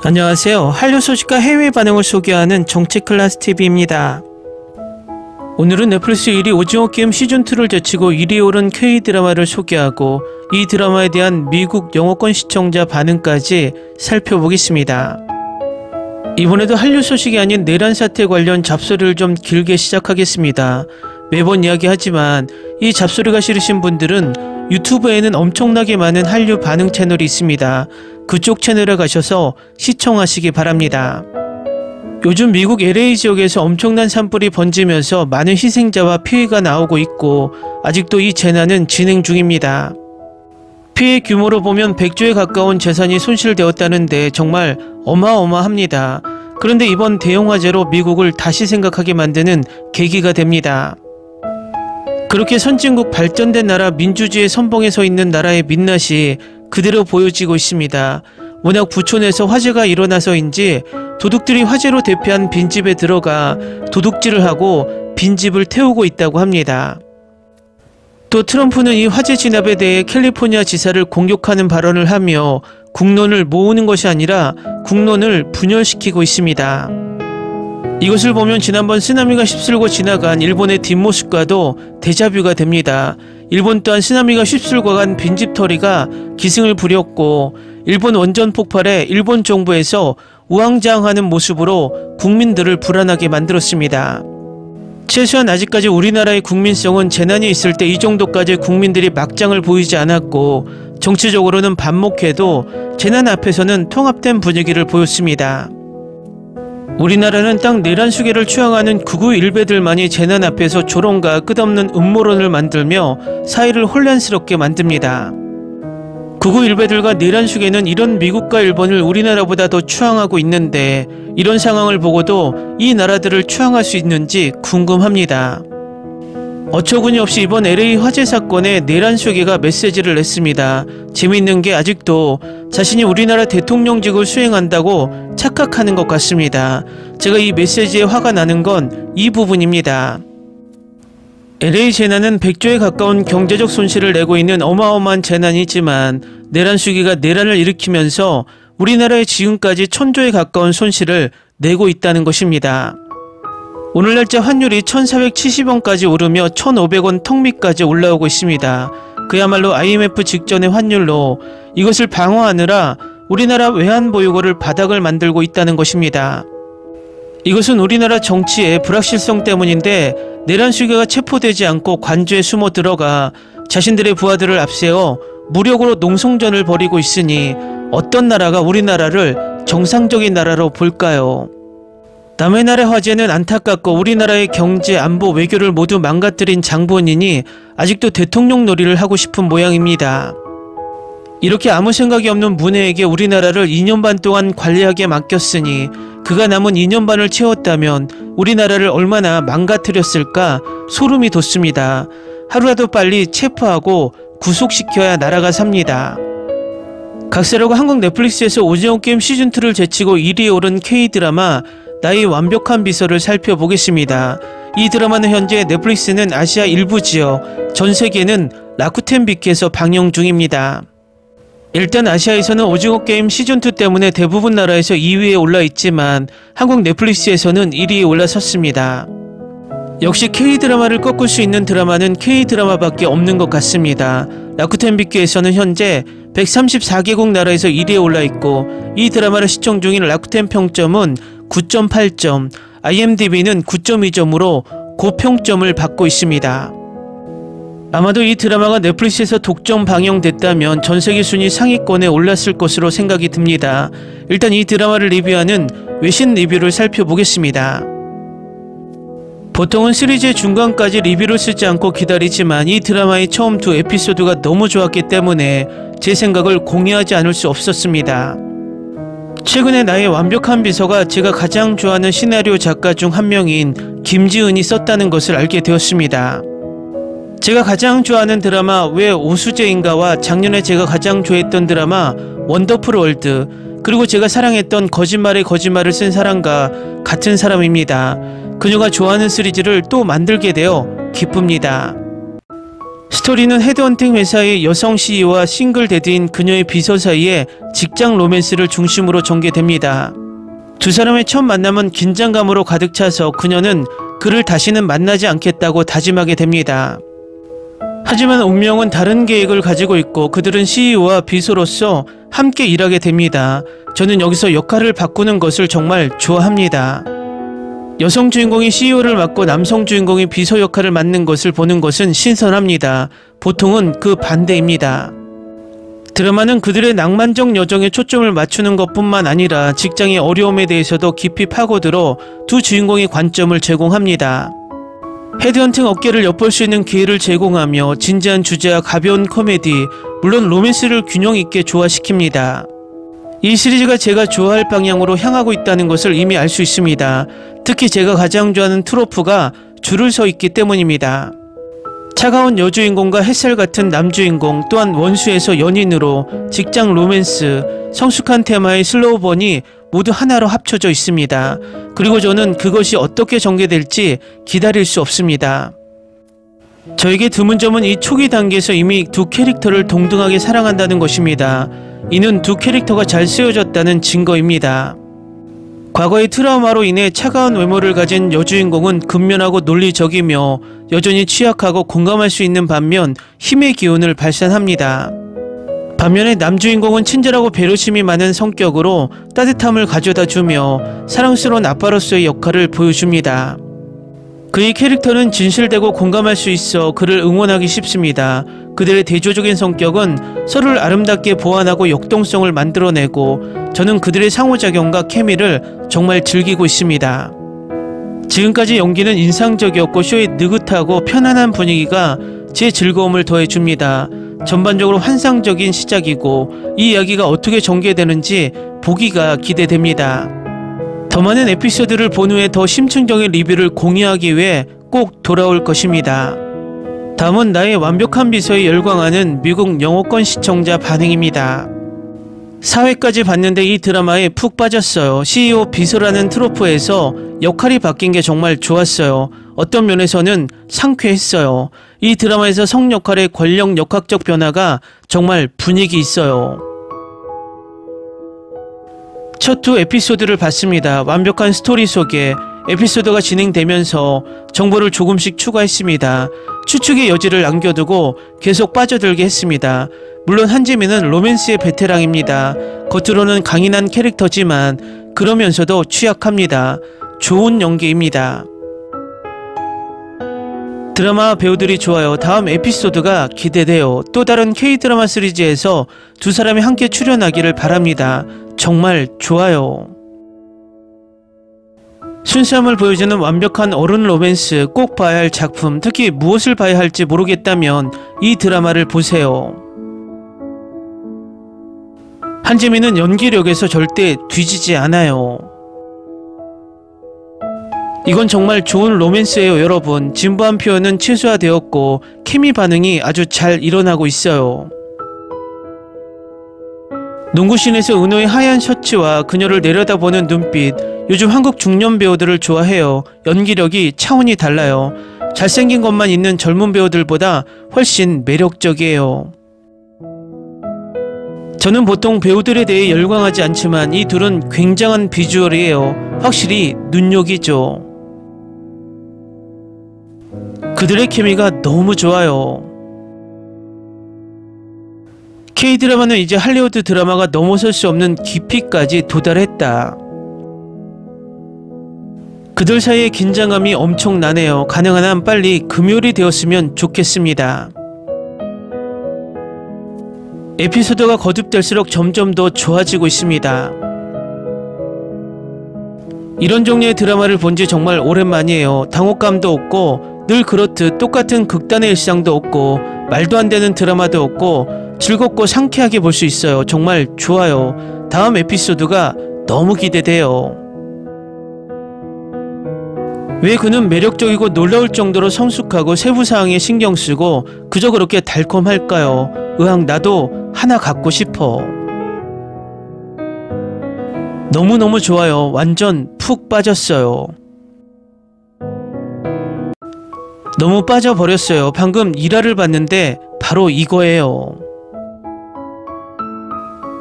안녕하세요. 한류 소식과 해외 반응을 소개하는 정치클래스TV입니다. 오늘은 넷플릭스 1위 오징어 게임 시즌2를 제치고 1위에 오른 K드라마를 소개하고 이 드라마에 대한 미국 영어권 시청자 반응까지 살펴보겠습니다. 이번에도 한류 소식이 아닌 내란 사태 관련 잡소리를 좀 길게 시작하겠습니다. 매번 이야기하지만 이 잡소리가 싫으신 분들은 유튜브에는 엄청나게 많은 한류 반응 채널이 있습니다. 그쪽 채널에 가셔서 시청하시기 바랍니다. 요즘 미국 LA 지역에서 엄청난 산불이 번지면서 많은 희생자와 피해가 나오고 있고 아직도 이 재난은 진행 중입니다. 피해 규모로 보면 100조에 가까운 재산이 손실되었다는데 정말 어마어마합니다. 그런데 이번 대형 화재로 미국을 다시 생각하게 만드는 계기가 됩니다. 그렇게 선진국 발전된 나라 민주주의의 선봉에 서 있는 나라의 민낯이 그대로 보여지고 있습니다. 워낙 부촌에서 화재가 일어나서인지 도둑들이 화재로 대피한 빈집에 들어가 도둑질을 하고 빈집을 태우고 있다고 합니다. 또 트럼프는 이 화재 진압에 대해 캘리포니아 지사를 공격하는 발언을 하며 국론을 모으는 것이 아니라 국론을 분열시키고 있습니다. 이것을 보면 지난번 쓰나미가 휩쓸고 지나간 일본의 뒷모습과도 데자뷰가 됩니다. 일본 또한 쓰나미가 휩쓸고 간 빈집털이가 기승을 부렸고 일본 원전 폭발에 일본 정부에서 우왕좌왕하는 모습으로 국민들을 불안하게 만들었습니다. 최소한 아직까지 우리나라의 국민성은 재난이 있을 때 이 정도까지 국민들이 막장을 보이지 않았고 정치적으로는 반목해도 재난 앞에서는 통합된 분위기를 보였습니다. 우리나라는 딱 내란 수계를 추앙하는 극우 일베들만이 재난 앞에서 조롱과 끝없는 음모론을 만들며 사회를 혼란스럽게 만듭니다. 극우 일베들과 내란 수계는 이런 미국과 일본을 우리나라보다 더 추앙하고 있는데 이런 상황을 보고도 이 나라들을 추앙할 수 있는지 궁금합니다. 어처구니 없이 이번 LA 화재 사건에 내란 수계가 메시지를 냈습니다. 재미있는 게 아직도 자신이 우리나라 대통령직을 수행한다고 착각하는 것 같습니다. 제가 이 메시지에 화가 나는 건 이 부분입니다. LA 재난은 100조에 가까운 경제적 손실을 내고 있는 어마어마한 재난이지만 내란 수계가 내란을 일으키면서 우리나라에 지금까지 1000조에 가까운 손실을 내고 있다는 것입니다. 오늘날짜 환율이 1470원까지 오르며 1500원 턱 밑까지 올라오고 있습니다. 그야말로 IMF 직전의 환율로 이것을 방어하느라 우리나라 외환보유고를 바닥을 만들고 있다는 것입니다. 이것은 우리나라 정치의 불확실성 때문인데 내란 수계가 체포되지 않고 관저에 숨어 들어가 자신들의 부하들을 앞세워 무력으로 농성전을 벌이고 있으니 어떤 나라가 우리나라를 정상적인 나라로 볼까요? 남의 나라 화재는 안타깝고 우리나라의 경제, 안보, 외교를 모두 망가뜨린 장본인이 아직도 대통령 놀이를 하고 싶은 모양입니다. 이렇게 아무 생각이 없는 문혜에게 우리나라를 2년 반 동안 관리하게 맡겼으니 그가 남은 2년 반을 채웠다면 우리나라를 얼마나 망가뜨렸을까 소름이 돋습니다. 하루라도 빨리 체포하고 구속시켜야 나라가 삽니다. 각세라고 한국 넷플릭스에서 오징어 게임 시즌2를 제치고 1위에 오른 K드라마 나의 완벽한 비서를 살펴보겠습니다. 이 드라마는 현재 넷플릭스는 아시아 일부 지역, 전 세계는 라쿠텐 빅에서 방영 중입니다. 일단 아시아에서는 오징어 게임 시즌2 때문에 대부분 나라에서 2위에 올라있지만 한국 넷플릭스에서는 1위에 올라섰습니다. 역시 K드라마를 꺾을 수 있는 드라마는 K드라마밖에 없는 것 같습니다. 라쿠텐 빅에서는 현재 134개국 나라에서 1위에 올라있고 이 드라마를 시청 중인 라쿠텐 평점은 9.8점, IMDb는 9.2점으로 고평점을 받고 있습니다. 아마도 이 드라마가 넷플릭스에서 독점 방영됐다면 전세계 순위 상위권에 올랐을 것으로 생각이 듭니다. 일단 이 드라마를 리뷰하는 외신 리뷰를 살펴보겠습니다. 보통은 시리즈의 중간까지 리뷰를 쓰지 않고 기다리지만 이 드라마의 처음 2 에피소드가 너무 좋았기 때문에 제 생각을 공유하지 않을 수 없었습니다. 최근에 나의 완벽한 비서가 제가 가장 좋아하는 시나리오 작가 중 한 명인 김지은이 썼다는 것을 알게 되었습니다. 제가 가장 좋아하는 드라마 왜 오수재인가와 작년에 제가 가장 좋아했던 드라마 원더풀 월드, 그리고 제가 사랑했던 거짓말에 거짓말을 쓴 사람과 같은 사람입니다. 그녀가 좋아하는 시리즈를 또 만들게 되어 기쁩니다. 스토리는 헤드헌팅 회사의 여성 CEO와 싱글 데드인 그녀의 비서 사이에 직장 로맨스를 중심으로 전개됩니다. 두 사람의 첫 만남은 긴장감으로 가득 차서 그녀는 그를 다시는 만나지 않겠다고 다짐하게 됩니다. 하지만 운명은 다른 계획을 가지고 있고 그들은 CEO와 비서로서 함께 일하게 됩니다. 저는 여기서 역할을 바꾸는 것을 정말 좋아합니다. 여성 주인공이 CEO를 맡고 남성 주인공이 비서 역할을 맡는 것을 보는 것은 신선합니다. 보통은 그 반대입니다. 드라마는 그들의 낭만적 여정에 초점을 맞추는 것뿐만 아니라 직장의 어려움에 대해서도 깊이 파고들어 두 주인공의 관점을 제공합니다. 헤드헌팅 업계를 엿볼 수 있는 기회를 제공하며 진지한 주제와 가벼운 코미디, 물론 로맨스를 균형 있게 조화시킵니다. 이 시리즈가 제가 좋아할 방향으로 향하고 있다는 것을 이미 알 수 있습니다. 특히 제가 가장 좋아하는 트로프가 줄을 서 있기 때문입니다. 차가운 여주인공과 햇살 같은 남주인공, 또한 원수에서 연인으로 직장 로맨스, 성숙한 테마의 슬로우번이 모두 하나로 합쳐져 있습니다. 그리고 저는 그것이 어떻게 전개될지 기다릴 수 없습니다. 저에게 드문 점은 이 초기 단계에서 이미 두 캐릭터를 동등하게 사랑한다는 것입니다. 이는 두 캐릭터가 잘 쓰여졌다는 증거입니다. 과거의 트라우마로 인해 차가운 외모를 가진 여주인공은 근면하고 논리적이며 여전히 취약하고 공감할 수 있는 반면 힘의 기운을 발산합니다. 반면에 남주인공은 친절하고 배려심이 많은 성격으로 따뜻함을 가져다 주며 사랑스러운 아빠로서의 역할을 보여줍니다. 그의 캐릭터는 진실되고 공감할 수 있어 그를 응원하기 쉽습니다. 그들의 대조적인 성격은 서로를 아름답게 보완하고 역동성을 만들어내고 저는 그들의 상호작용과 케미를 정말 즐기고 있습니다. 지금까지 연기는 인상적이었고 쇼의 느긋하고 편안한 분위기가 제 즐거움을 더해줍니다. 전반적으로 환상적인 시작이고 이 이야기가 어떻게 전개되는지 보기가 기대됩니다. 더 많은 에피소드를 본 후에 더 심층적인 리뷰를 공유하기 위해 꼭 돌아올 것입니다. 다음은 나의 완벽한 비서에 열광하는 미국 영어권 시청자 반응입니다. 4회까지 봤는데 이 드라마에 푹 빠졌어요. CEO 비서라는 트로프에서 역할이 바뀐 게 정말 좋았어요. 어떤 면에서는 상쾌했어요. 이 드라마에서 성 역할의 권력 역학적 변화가 정말 분위기 있어요. 첫 두 에피소드를 봤습니다. 완벽한 스토리 속에 에피소드가 진행되면서 정보를 조금씩 추가했습니다. 추측의 여지를 남겨두고 계속 빠져들게 했습니다. 물론 한지민은 로맨스의 베테랑입니다. 겉으로는 강인한 캐릭터지만 그러면서도 취약합니다. 좋은 연기입니다. 드라마 배우들이 좋아요. 다음 에피소드가 기대돼요. 또 다른 K-드라마 시리즈에서 두 사람이 함께 출연하기를 바랍니다. 정말 좋아요. 순수함을 보여주는 완벽한 어른 로맨스, 꼭 봐야 할 작품, 특히 무엇을 봐야 할지 모르겠다면 이 드라마를 보세요. 한지민은 연기력에서 절대 뒤지지 않아요. 이건 정말 좋은 로맨스예요, 여러분. 진부한 표현은 최소화되었고 케미 반응이 아주 잘 일어나고 있어요. 농구씬에서 은호의 하얀 셔츠와 그녀를 내려다보는 눈빛, 요즘 한국 중년 배우들을 좋아해요. 연기력이 차원이 달라요. 잘생긴 것만 있는 젊은 배우들보다 훨씬 매력적이에요. 저는 보통 배우들에 대해 열광하지 않지만 이 둘은 굉장한 비주얼이에요. 확실히 눈요기죠. 그들의 케미가 너무 좋아요. K-드라마는 이제 할리우드 드라마가 넘어설 수 없는 깊이까지 도달했다. 그들 사이의 긴장감이 엄청나네요. 가능한 한 빨리 금요일이 되었으면 좋겠습니다. 에피소드가 거듭될수록 점점 더 좋아지고 있습니다. 이런 종류의 드라마를 본 지 정말 오랜만이에요. 당혹감도 없고 늘 그렇듯 똑같은 극단의 일상도 없고 말도 안 되는 드라마도 없고 즐겁고 상쾌하게 볼 수 있어요. 정말 좋아요. 다음 에피소드가 너무 기대돼요. 왜 그는 매력적이고 놀라울 정도로 성숙하고 세부사항에 신경쓰고 그저 그렇게 달콤할까요? 으악, 나도 하나 갖고 싶어. 너무너무 좋아요. 완전 푹 빠졌어요. 너무 빠져버렸어요. 방금 일화를 봤는데 바로 이거예요.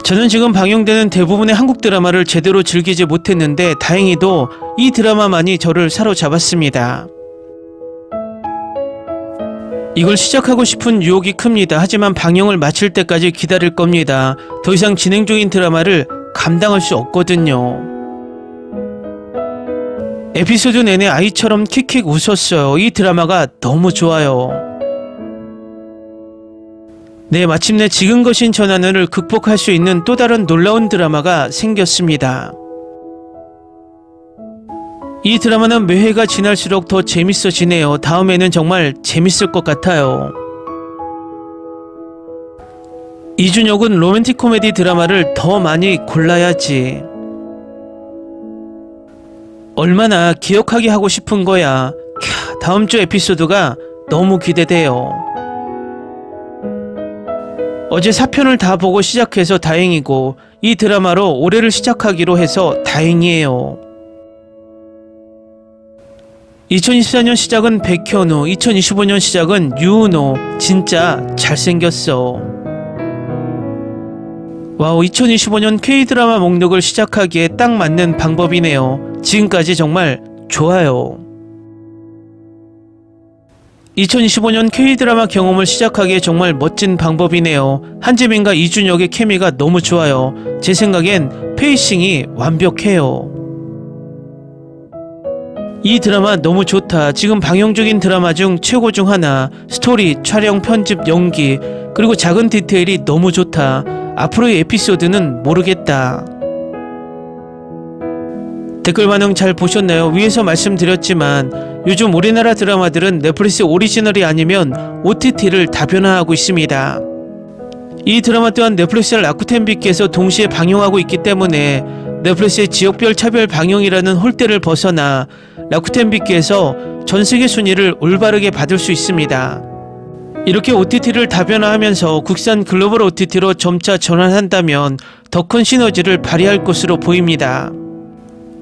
저는 지금 방영되는 대부분의 한국 드라마를 제대로 즐기지 못했는데 다행히도 이 드라마만이 저를 사로잡았습니다. 이걸 시작하고 싶은 유혹이 큽니다. 하지만 방영을 마칠 때까지 기다릴 겁니다. 더 이상 진행 중인 드라마를 감당할 수 없거든요. 에피소드 내내 아이처럼 킥킥 웃었어요. 이 드라마가 너무 좋아요. 네, 마침내 지금 거신 전하늘을 극복할 수 있는 또 다른 놀라운 드라마가 생겼습니다. 이 드라마는 매회가 지날수록 더 재밌어지네요. 다음에는 정말 재밌을 것 같아요. 이준혁은 로맨틱 코미디 드라마를 더 많이 골라야지. 얼마나 기억하게 하고 싶은 거야. 다음 주 에피소드가 너무 기대돼요. 어제 4편을 다 보고 시작해서 다행이고 이 드라마로 올해를 시작하기로 해서 다행이에요. 2024년 시작은 백현우, 2025년 시작은 유은호. 진짜 잘생겼어. 와우, 2025년 K드라마 목록을 시작하기에 딱 맞는 방법이네요. 지금까지 정말 좋아요. 2025년 K드라마 경험을 시작하기에 정말 멋진 방법이네요. 한지민과 이준혁의 케미가 너무 좋아요. 제 생각엔 페이싱이 완벽해요. 이 드라마 너무 좋다. 지금 방영 중인 드라마 중 최고 중 하나. 스토리, 촬영, 편집, 연기, 그리고 작은 디테일이 너무 좋다. 앞으로의 에피소드는 모르겠다. 댓글 반응 잘 보셨나요? 위에서 말씀드렸지만 요즘 우리나라 드라마들은 넷플릭스 오리지널이 아니면 OTT를 다변화하고 있습니다. 이 드라마 또한 넷플릭스와 라쿠텐비키에서 동시에 방영하고 있기 때문에 넷플릭스의 지역별 차별 방영이라는 홀대를 벗어나 라쿠텐비키에서 전세계 순위를 올바르게 받을 수 있습니다. 이렇게 OTT를 다변화하면서 국산 글로벌 OTT로 점차 전환한다면 더 큰 시너지를 발휘할 것으로 보입니다.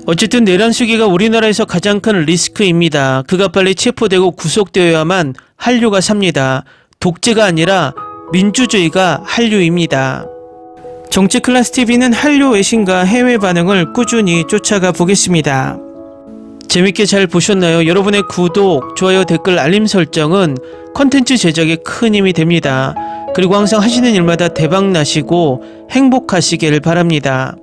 어쨌든 내란수기가 우리나라에서 가장 큰 리스크입니다. 그가 빨리 체포되고 구속되어야만 한류가 삽니다. 독재가 아니라 민주주의가 한류입니다. 정치클래스TV는 한류 외신과 해외 반응을 꾸준히 쫓아가 보겠습니다. 재밌게 잘 보셨나요? 여러분의 구독, 좋아요, 댓글, 알림 설정은 컨텐츠 제작에 큰 힘이 됩니다. 그리고 항상 하시는 일마다 대박 나시고 행복하시길 바랍니다.